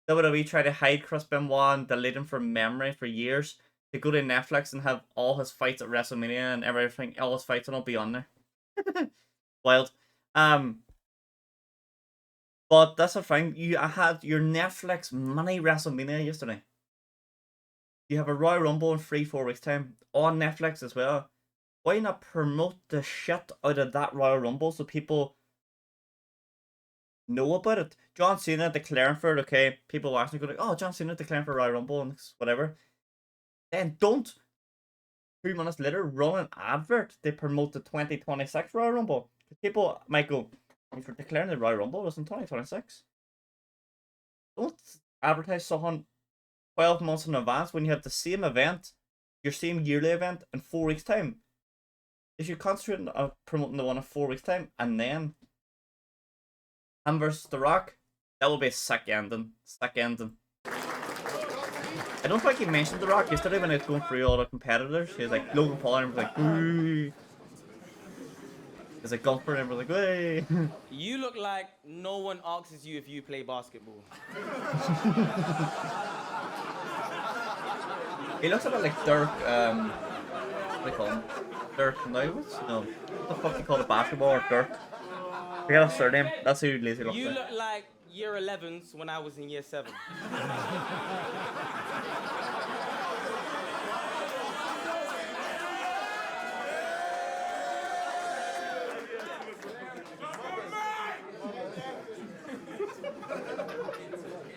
WWE tried to hide Chris Benoit and delete him from memory for years. To go to Netflix and have all his fights at WrestleMania and everything, all his fights and all be on there. Wild. But that's the thing. I had your Netflix money WrestleMania yesterday. You have a Royal Rumble in 3-4 weeks' time on Netflix as well. Why not promote the shit out of that Royal Rumble so people know about it? John Cena declaring for it, okay. People watching go like, oh, John Cena declaring for Royal Rumble and whatever. Then don't 3 minutes later run an advert to promote the 2026 Royal Rumble. People might go, if you're declaring the Royal Rumble, it's in 2026. Don't advertise something 12 months in advance when you have the same event, your same yearly event in 4 weeks' time. They should concentrate on promoting the one in 4 weeks' time, and then him versus The Rock, that will be a sick ending. Sick ending. I don't think he mentioned The Rock yesterday when he was going through all the competitors. He was like, Logan Paul, and he was like, ooh. There's a golfer, and he was like, hey. You look like no one asks you if you play basketball. He looks a bit like Dirk, what do you call him? Dirk Nowitzki? No. What the fuck do you call the basketball or Dirk? I forget his surname. That's who Lazy looks You like. look like year 11s when I was in year 7.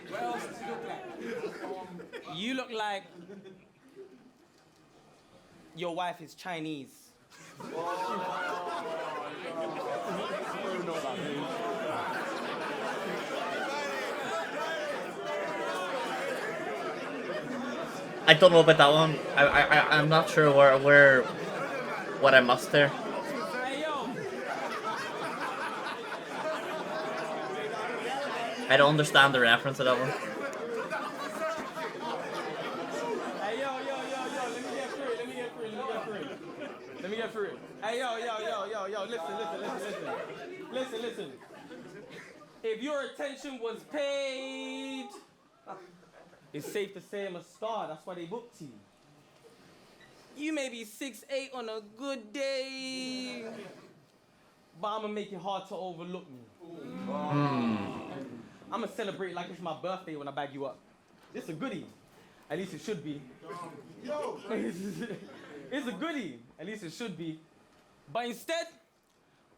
What else does he look like? You look like your wife is Chinese. I don't know about that one. I'm not sure where what I must there. Hey, yo. I don't understand the reference to that one. Hey, yo, let me get through. Hey, yo, listen. If your attention was paid, it's safe to say I'm a star. That's why they booked you. You may be 6'8" on a good day, but I'ma make it hard to overlook me. I'ma celebrate like it's my birthday when I bag you up. It's a goodie. At least it should be. It's a goodie. At least it should be. But instead,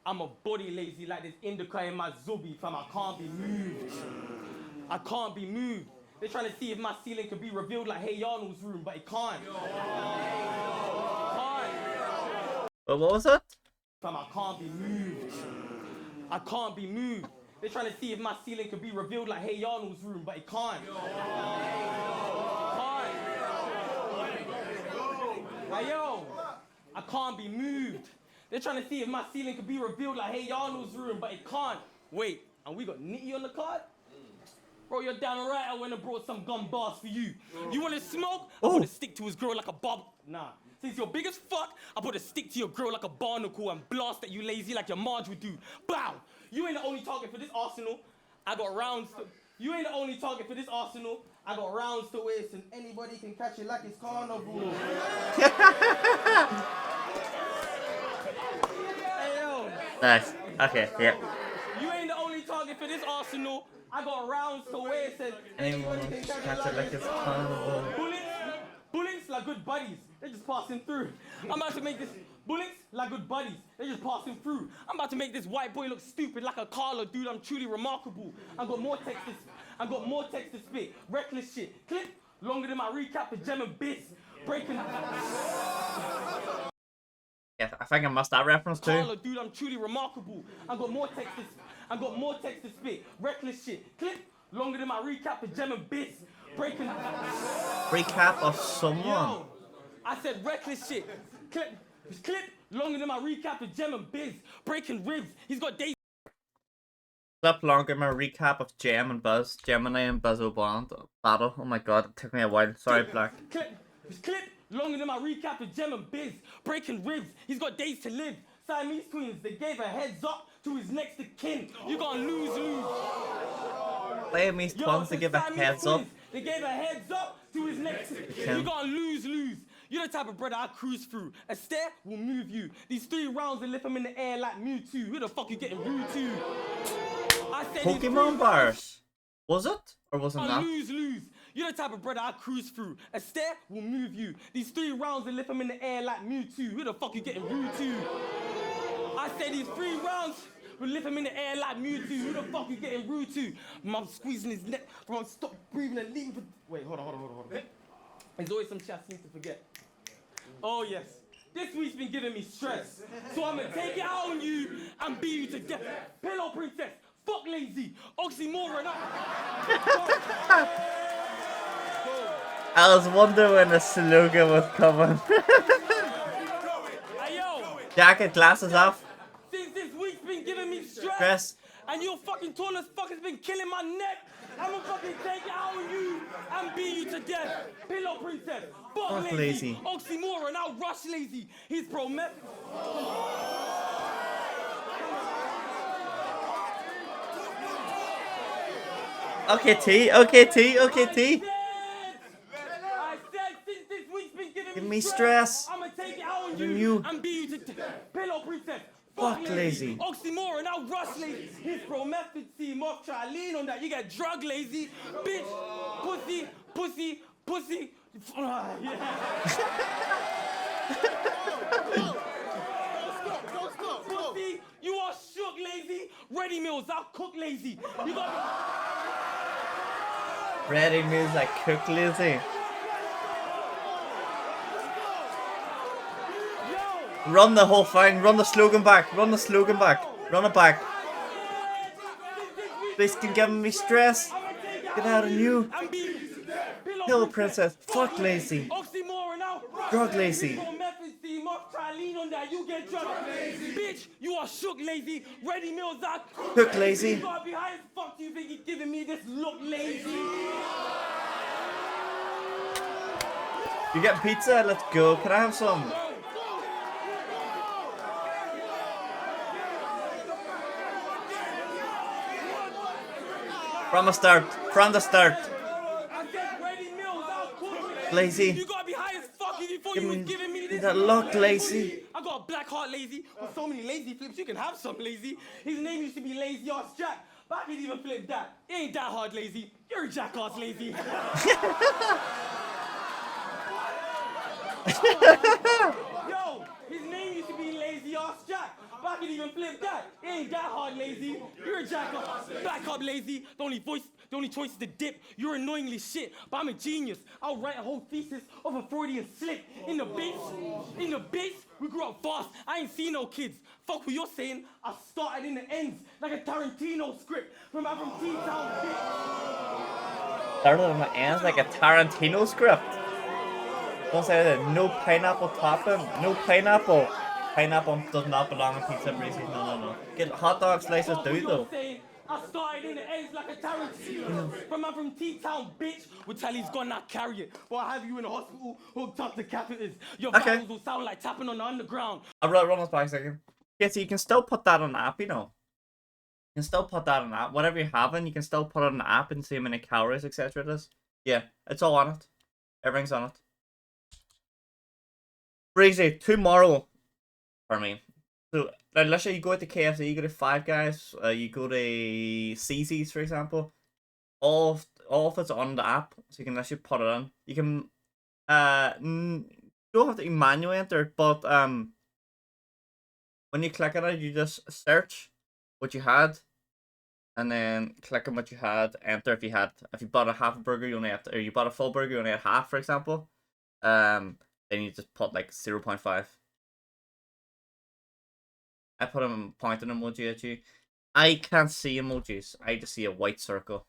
I'm a body lazy like this indica in my zubi, fam. I can't be moved. I can't be moved. They're trying to see if my ceiling can be revealed like Hey Arnold's room, but it can't. But what was it? Fam, I can't be moved. I can't be moved. They're trying to see if my ceiling can be revealed like Hey Arnold's room, but it can't. Hey yo, I can't be moved. They're trying to see if my ceiling can be revealed like Hey Arnold's room, but it can't. Wait, and we got Nitty on the card? Bro, you're damn right I went and brought some gun bars for you. You want to smoke? I put a stick to his grill like a bob. Nah. Since you're big as fuck, I put a stick to your grill like a barnacle and blast at you lazy like your Marge would do. Bow! You ain't the only target for this arsenal. I got rounds to... You ain't the only target for this arsenal. I got rounds to waste and anybody can catch it like it's carnival. Hey, yo. Nice. Okay, yeah. You ain't the only target for this arsenal. I got rounds to waste and Anyone anybody can catch it like it's carnival. Bullets like good buddies. They're just passing through. I'm about to make this... Bullets like good buddies. They're just passing through. I'm about to make this white boy look stupid like a Carla, dude. I'm truly remarkable. I got more text to spit. Reckless shit. Clip longer than my recap for Gem and Biz. Breaking... Yeah, I think I must that reference too. Carla, dude, I'm truly remarkable. I got more text to spit. Reckless shit. Clip longer than my recap for Gem and Biz. Breaking... Recap of someone. Yo, I said reckless shit. Clip longer than my recap of Gem and Biz. Breaking ribs. He's got days. Clip longer my recap of Gem and Buzz. Gemini and Buzz O'Bond battle. Oh my god, it took me a while. Sorry, Black. Clip longer than my recap of Gem and Biz. Breaking ribs. He's got days to live. Siamese twins. They gave a heads up to his next of kin. You gonna lose. Siamese twins to give a heads up. They gave a heads up to his next. You gonna lose. You're the type of brother I cruise through. A stare will move you. These 3 rounds will lift him in the air like Mewtwo. Who the fuck you getting rude to? I said Pokemon bars. Was it? Or was it not? Lose. You're the type of brother I cruise through. A stare will move you. These 3 rounds will lift him in the air like Mewtwo. Who the fuck you getting rude to? I said these 3 rounds will lift him in the air like Mewtwo. Who the fuck you getting rude to? I'm squeezing his neck from stop breathing and leaving for... Wait, hold on. There's always some shit I seem to forget. Oh yes. This week's been giving me stress. So I'm gonna take it out on you and beat you to death. Pillow princess, fuck lazy, oxymoron. I was wondering when the slogan was coming. Hey yo, Jacket, glasses off. since this week's been giving me stress, and your fucking tall as fuck has been killing my neck, I'ma fucking take it out on you and beat you to death. Pillow princess, fuck lazy, oxymoron, I'll rush lazy. He's pro-meth. Okay, T. I said since this week's been Give me stress. I'ma take it out on You. you and beat you to death. Pillow princess. Fuck lazy. Oxymoron, I'll rush lazy. His pro-method team off, try to lean on that. You get drug lazy. Bitch, pussy. Yeah. Pussy, you are shook lazy. Ready meals, I'll cook lazy. You got Ready meals like cook lazy. Run the whole thing. Run the slogan back. Run it back. This can give me stress. Get out of you. Pillow princess. Fuck lazy. Drug lazy. Bitch, you are shook lazy. Ready meals out. Cook lazy. You gotta be high as fuck. Do you think he's giving me this look lazy? You getting pizza? Let's go. Can I have some? From the start. Lazy. You gotta be high as fuck if you thought Give you was me giving me this. that look, lazy. I got got Blackheart lazy. With so many lazy flips, you can have some lazy. His name used to be Lazy Ass Jack. But I could even flip that. It ain't that hard lazy. You're a jackass lazy. Yo, his name used to be Lazy Ass Jack. But I could even flip that. It ain't that hard lazy. You're a jackass. Back up lazy. The only choice is to dip. You're annoyingly shit, but I'm a genius. I'll write a whole thesis of a Freudian slip. In the base, we grew up fast. I ain't seen no kids. Fuck what you're saying. I started in the ends like a Tarantino script. I'm from T-Town, bitch. Started on the ends like a Tarantino script. Don't say that. No pineapple topping. No pineapple. Pineapple does not belong in pizza breezes. No. Get hot dog slices do though. I started in the ends like a Tarantino. From T-Town, bitch. Will tell he's gonna carry it. But I have you in the hospital hooked up to catheters. Your vowels will sound like tapping on the underground. I'll run this back a second. Yeah, so you can still put that on the app, you know. You can still put that on the app. Whatever you're having, you can still put it on the app and see how many calories, etc. it is. Yeah, it's all on it. Everything's on it. Breezy, tomorrow. For me. So, like, let's say you go to KFC, you go to Five Guys, you go to CC's, for example. All of it's on the app, so you can actually put it on. You can, you don't have to manually enter it, but when you click on it, you just search what you had, and then click on what you had, enter if you bought a half a burger, you only have to, or you bought a full burger, you only had half, for example. Then you just put like 0.5. I put a pointing emoji at you. I can't see emojis. I just see a white circle.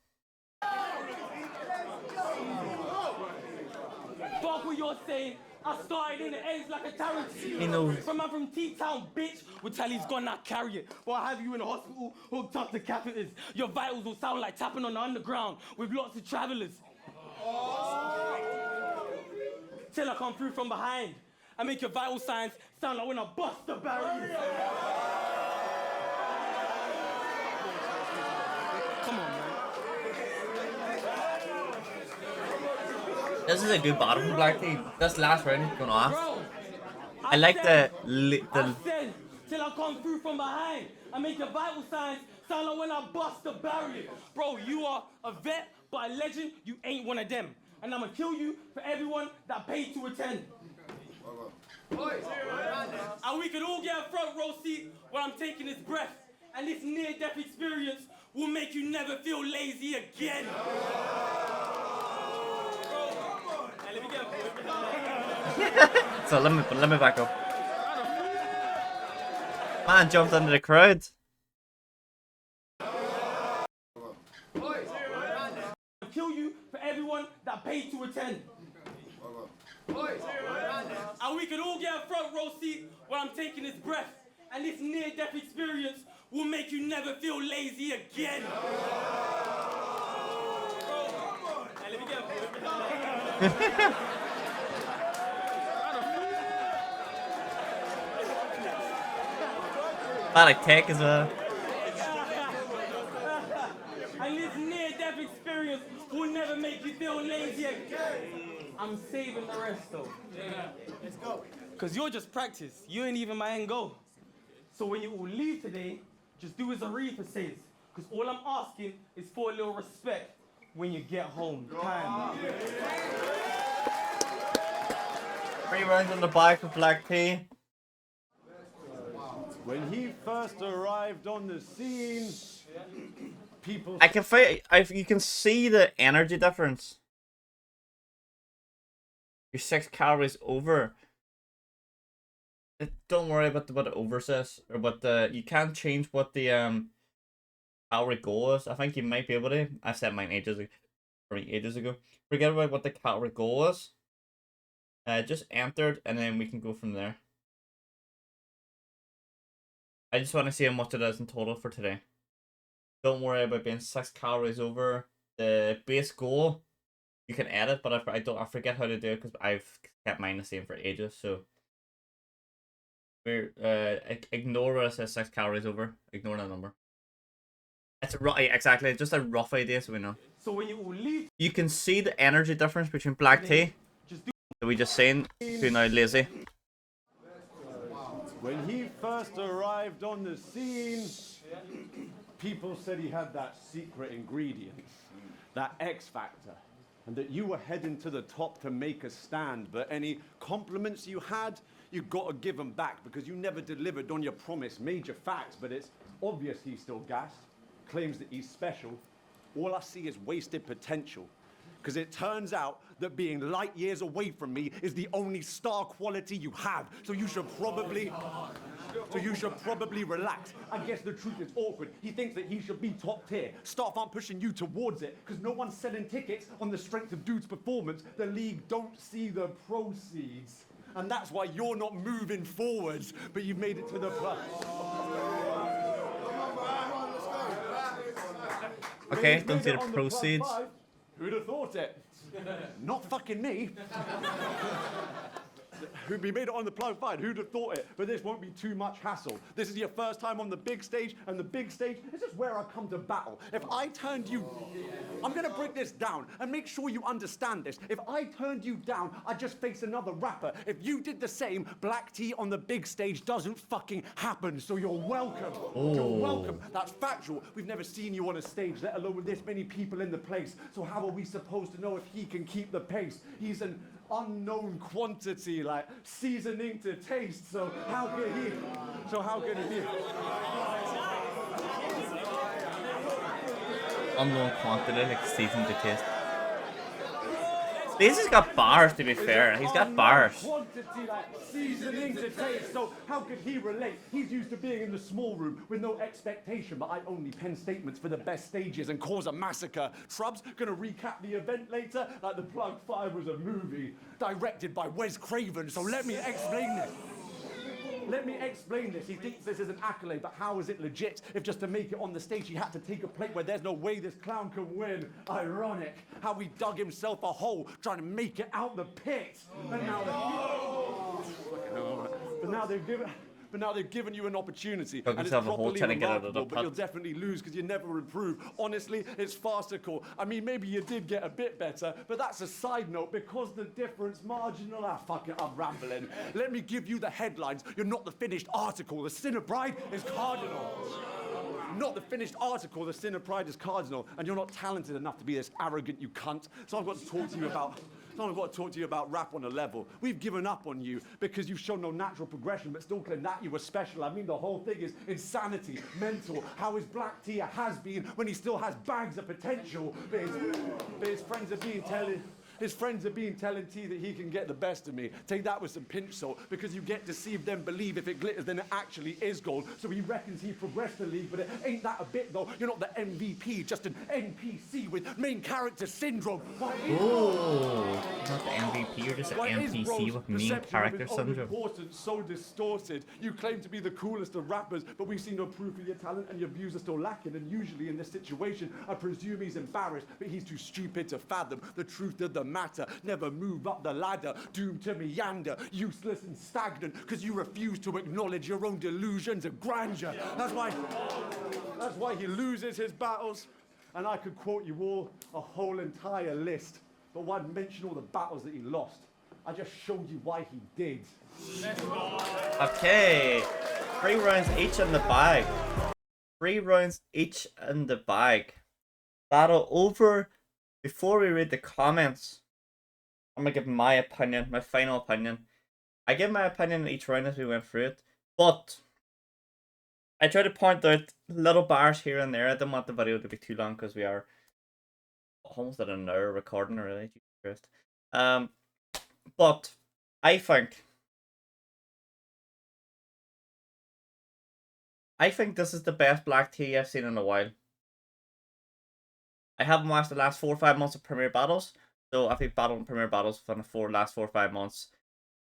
Fuck what you're saying. I started in the ends like a Tarantino. He knows. From T-Town, bitch. Will tell he's gonna carry it. But I have you in the hospital hooked up to catheters. Your vitals will sound like tapping on the underground with lots of travelers. Till I come through from behind. I make your vital signs sound like when I bust the barriers. Come on, man. This is a good bottom from Black Tea. This last round going off. Bro, I like I said, till I come through from behind. I make your vital signs sound like when I bust the barrier. Bro, you are a vet, but a legend, you ain't one of them. And I'ma kill you for everyone that paid to attend. And we could all get a front row seat while I'm taking this breath. And this near-death experience will make you never feel lazy again. Hey, let me get So let me back up. Man jumped under the crowd. Kill you for everyone that paid to attend. And we could all get a front row seat while I'm taking this breath. And this near-death experience will make you never feel lazy again. Hey, let me get I like tech as well. And this near-death experience will never make you feel lazy again. I'm saving the rest though. Yeah. Let's go. Cause you're just practice. You ain't even my end goal. So when you all leave today, just do as Aretha says. Cause all I'm asking is for a little respect when you get home. Time. 3 rounds on the bike with Black Tea. When he first arrived on the scene, people... I can fight. You can see the energy difference. You're 6 calories over. Don't worry about what the over says, or what the, you can't change what the calorie goal is. I think you might be able to. I set mine ages ago. Forget about what the calorie goal is. Just entered, and then we can go from there. I just want to see how much it is in total for today. Don't worry about being 6 calories over the base goal. You can edit, but I forget how to do it because I've kept mine the same for ages. So we're ignore what it says 6 calories over. Ignore that number. It's exactly just a rough idea, so we know. So when you all leave, you can see the energy difference between Black Tea. So we just saying who now lazy. When he first arrived on the scene, people said he had that secret ingredient, that X factor, and that you were heading to the top to make a stand. But any compliments you had, you got to give them back because you never delivered on your promise. Major facts, but it's obvious he's still gassed. Claims that he's special. All I see is wasted potential. Because it turns out that being light years away from me is the only star quality you have. So you should probably relax. I guess the truth is awkward. He thinks that he should be top tier. Staff aren't pushing you towards it because no one's selling tickets on the strength of dude's performance. The league don't see the proceeds. And that's why you're not moving forwards, but you've made it to the plus. Okay, don't see the proceeds. Who'd have thought it? Not fucking me. Who'd be made it on the plug fine? Who'd have thought it? But this won't be too much hassle. This is your first time on the big stage, and the big stage is just where I come to battle. If I turned you... I'm gonna break this down and make sure you understand this. If I turned you down, I'd just face another rapper. If you did the same, black tea on the big stage doesn't fucking happen. So you're welcome. Ooh. You're welcome. That's factual. We've never seen you on a stage, let alone with this many people in the place. So how are we supposed to know if he can keep the pace? He's an unknown quantity, like seasoning to taste. So how could he? Unknown quantity, like season to taste. This has got bars, to be fair. He's got bars. Quantity, like seasoning to taste. So how could he relate? He's used to being in the small room with no expectation, but I only pen statements for the best stages and cause a massacre. Shrub's gonna recap the event later like the Plug 5 was a movie directed by Wes Craven. So let me explain this. He thinks this is an accolade, but how is it legit if just to make it on the stage he had to take a plate where there's no way this clown can win? Ironic how he dug himself a hole trying to make it out the pit. And now they've given you an opportunity. Dug And it's himself a hole properly trying to get out of the remarkable, but you'll pit. definitely lose because you never improve. Honestly, it's farcical. I mean, maybe you did get a bit better, but that's a side note because the difference marginal. Fuck it, I'm rambling. Let me give you the headlines. You're not the finished article. The sin of pride is cardinal. Not the finished article. The sin of pride is cardinal, and you're not talented enough to be this arrogant, you cunt. So I've got to talk to you about rap on a level. We've given up on you because you've shown no natural progression, but still claim that you were special. I mean, the whole thing is insanity, mental. How is Black Tea a has-been when he still has bags of potential? But his friends are being telling T that he can get the best of me. Take that with some pinch salt, because you get deceived then believe if it glitters then it actually is gold. So he reckons he progressed the league, but it ain't that a bit though. You're not the MVP, just an NPC with main character syndrome. Ooh, not the MVP, you're just an NPC with main character syndrome. Importance so distorted. You claim to be the coolest of rappers, but we've seen no proof of your talent and your views are still lacking. And usually in this situation, I presume he's embarrassed, but he's too stupid to fathom the truth of the matter. Never move up the ladder, doomed to meander, useless and stagnant, because you refuse to acknowledge your own delusions of grandeur. That's why he loses his battles. And I could quote you all a whole entire list, but why mention all the battles that he lost? I just showed you why he did. Okay, 3 rounds each in the bag. 3 rounds each in the bag. Battle over. Before we read the comments, I'm gonna give my opinion, my final opinion. I give my opinion in each round as we went through it, but I try to point out little bars here and there. I don't want the video to be too long because we are almost at an hour recording already. Jesus Christ. But I think this is the best Black Tea I've seen in a while. I haven't watched the last 4 or 5 months of Premier Battles, so I've been battling Premier Battles for the last 4 or 5 months.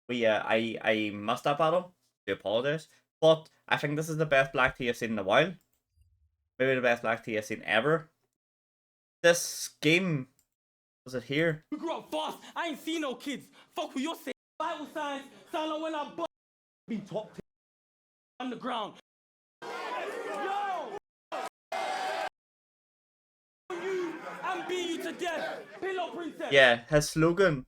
I missed that battle. I apologize, but I think this is the best Black Tea I've seen in a while. Maybe the best Black Tea I've seen ever. This game, was it here? We grew up fast. I ain't seen no kids. Fuck what you're saying. Bible signs sound like when I Be top underground. Yo! You and beat you to death. Pillow princess. Yeah, his slogan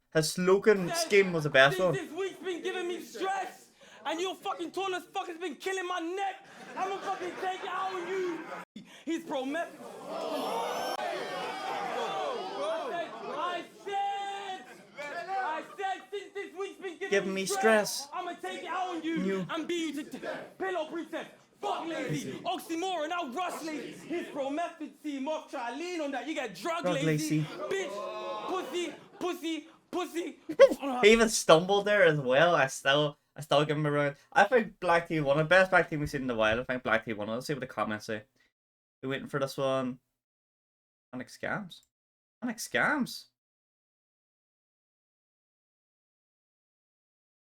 scheme was the best one. This week's been giving me stress. And your fucking tall as fuck has been killing my neck. I'ma fucking take it out on you. He's pro-meth. I said since this week's been Giving me stress. I'ma take it out on you and be you to pillow princess. Fuck lazy, oxymoron, now rush lazy. He's pro-method, see moth, try lean on that. You get drug lazy. Bitch, pussy. He even stumbled there as well. I still give him a round. I think Black Tea won it. Best Black Tea we've seen in a while. I think Black Tea won it. Let's see what the comments say. We're waiting for this one. Panic scams.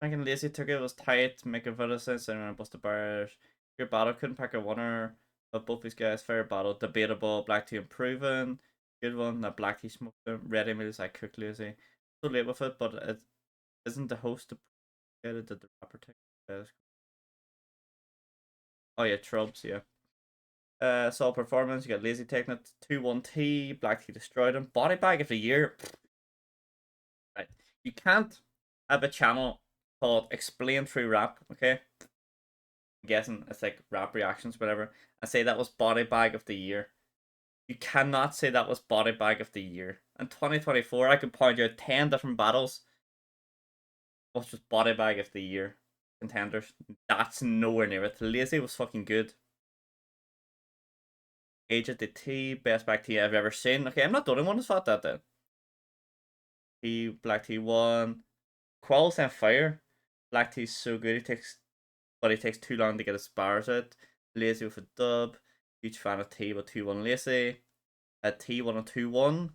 Thinking Lazy took it, was tight, make a video sense, and bust the bars. Your battle couldn't pick a winner, but both these guys, fair battle, debatable. Black Tea improving, good one. That Black Tea smoked them. Ready meals I cook Lazy. So late with it, but it isn't the host to get it. Did the rapper take it? Oh yeah, Trubs, yeah. Solid performance. You got Lazy taking it 2-1 Black Tea destroyed him. Body bag of the year. Right, you can't have a channel called Explain Through Rap, okay? I'm guessing it's like rap reactions, whatever. And say that was body bag of the year. You cannot say that was body bag of the year. In 2024, I could point you out 10 different battles. What's just body bag of the year contenders? That's nowhere near it. Lazy was fucking good. Age of the T, best Black Tea I've ever seen. Okay, I'm not the only one who's thought that then. Black Tea 1. Qualls and Fire. Black Tea's so good, he takes too long to get his bars out. Lazy with a dub. Huge fan of T with 2-1 Lazy. T 1 and 2-1.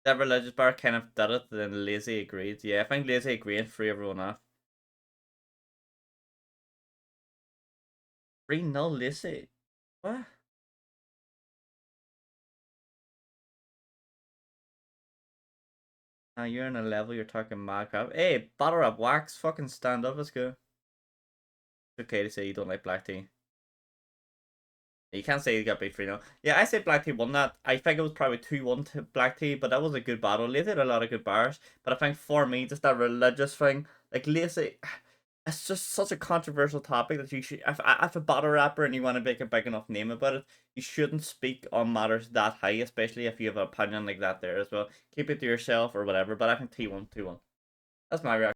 That religious bar kind of did it, then Lazy agreed. Yeah, I think Lazy agreed and free everyone off. 3-0 Lazy. What? Now you're in a level you're talking mad crap. Hey, battle rap wax, fucking stand up, let's go. It's okay to say you don't like Black Tea. You can't say you got beat 3-0. Yeah, I say Black Tea won that. I think it was probably 2-1 to Black Tea, but that was a good battle. Lazy had a lot of good bars, but I think for me, just that religious thing, like Lazy, it's just such a controversial topic that you should, if a battle rapper and you want to make a big enough name about it, you shouldn't speak on matters that high, especially if you have an opinion like that there as well. Keep it to yourself or whatever, but I think T1, 2-1. That's my reaction.